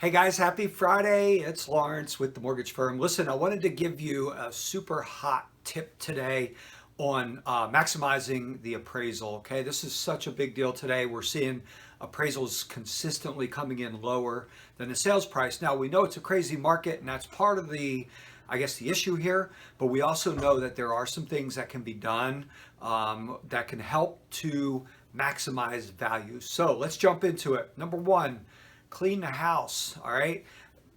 Hey guys, happy Friday. It's Lawrence with the mortgage firm. Listen, I wanted to give you a super hot tip today on maximizing the appraisal. Okay, this is such a big deal today. We're seeing appraisals consistently coming in lower than the sales price. Now, we know it's a crazy market, and that's part of the issue here, but we also know that there are some things that can be done that can help to maximize value. So let's jump into it. Number one, clean the house. All right,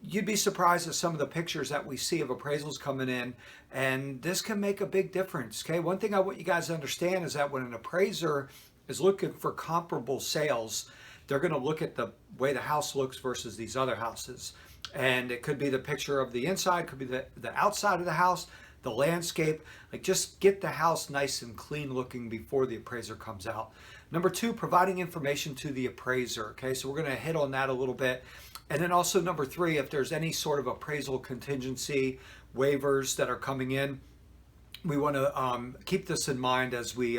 you'd be surprised at some of the pictures that we see of appraisals coming in, and this can make a big difference. Okay, one thing I want you guys to understand is that when an appraiser is looking for comparable sales, they're going to look at the way the house looks versus these other houses, and it could be the picture of the inside, could be the outside of the house, the landscape. Like, just get the house nice and clean looking before the appraiser comes out. Number two, providing information to the appraiser. Okay, so we're going to hit on that a little bit. And then also number three, if there's any sort of appraisal contingency waivers that are coming in, we want to keep this in mind as we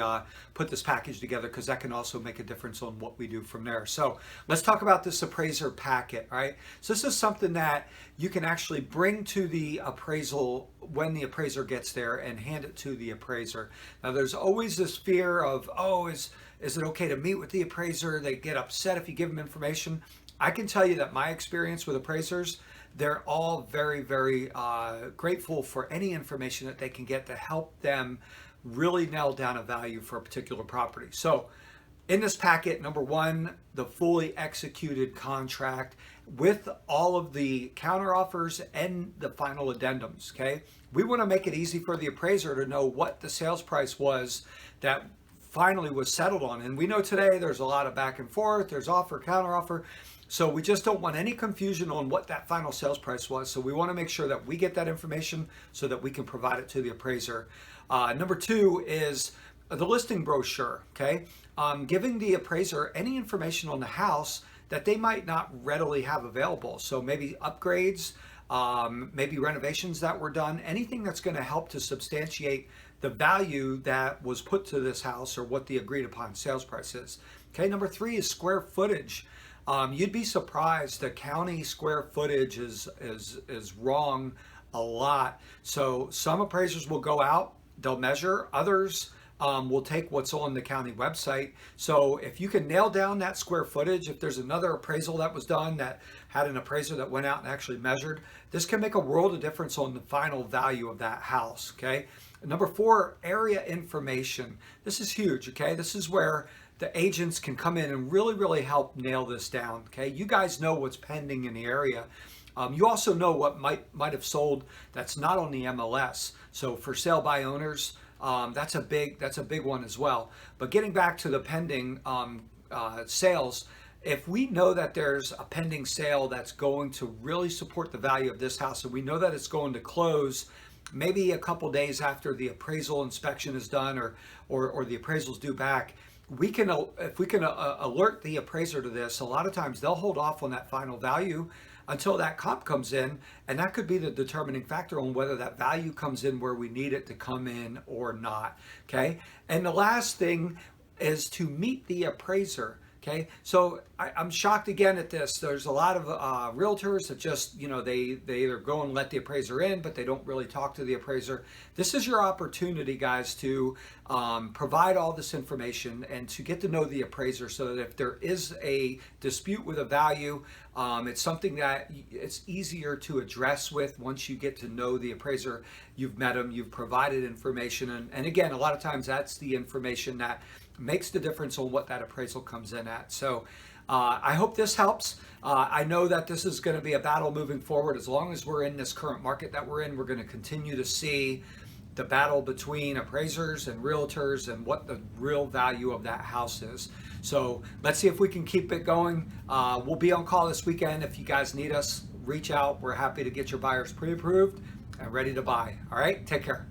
put this package together, because that can also make a difference on what we do from there. So let's talk about this appraiser packet. All right, so this is something that you can actually bring to the appraisal when the appraiser gets there and hand it to the appraiser. Now, there's always this fear of, oh, is it okay to meet with the appraiser? They get upset if you give them information. I can tell you that my experience with appraisers, they're all very, very grateful for any information that they can get to help them really nail down a value for a particular property. So in this packet, number one, the fully executed contract with all of the counteroffers and the final addendums. Okay, we want to make it easy for the appraiser to know what the sales price was that finally was settled on. And we know today there's a lot of back and forth, there's offer, counteroffer. So we just don't want any confusion on what that final sales price was. So we want to make sure that we get that information so that we can provide it to the appraiser. Number two is the listing brochure. Okay, giving the appraiser any information on the house that they might not readily have available. So maybe upgrades, maybe renovations that were done, anything that's going to help to substantiate the value that was put to this house or what the agreed upon sales price is. Okay, number three is square footage. You'd be surprised, the county square footage is wrong a lot. So some appraisers will go out, they'll measure, others will take what's on the county website. So if you can nail down that square footage, if there's another appraisal that was done that had an appraiser that went out and actually measured, this can make a world of difference on the final value of that house. Okay. Number four, area information. This is huge. Okay, this is where the agents can come in and really help nail this down. Okay, you guys know what's pending in the area. You also know what might have sold that's not on the MLS. So for sale by owners, that's a big one as well. But getting back to the pending sales, if we know that there's a pending sale that's going to really support the value of this house, and we know that it's going to close maybe a couple days after the appraisal inspection is done, or the appraisal's due back, if we can alert the appraiser to this, a lot of times they'll hold off on that final value until that comp comes in, and that could be the determining factor on whether that value comes in where we need it to come in or not. Okay, and the last thing is to meet the appraiser. Okay, so I'm shocked again at this. There's a lot of realtors that just, they either go and let the appraiser in, but they don't really talk to the appraiser. This is your opportunity, guys, to provide all this information and to get to know the appraiser, so that if there is a dispute with a value, it's something that it's easier to address with once you get to know the appraiser. You've met them, you've provided information, and again, a lot of times that's the information that makes the difference on what that appraisal comes in at. So I hope this helps. I know that this is going to be a battle moving forward. As long as we're in this current market that we're in, we're going to continue to see the battle between appraisers and realtors and what the real value of that house is. So let's see if we can keep it going. We'll be on call this weekend. If you guys need us, reach out. We're happy to get your buyers pre-approved and ready to buy. All right, take care.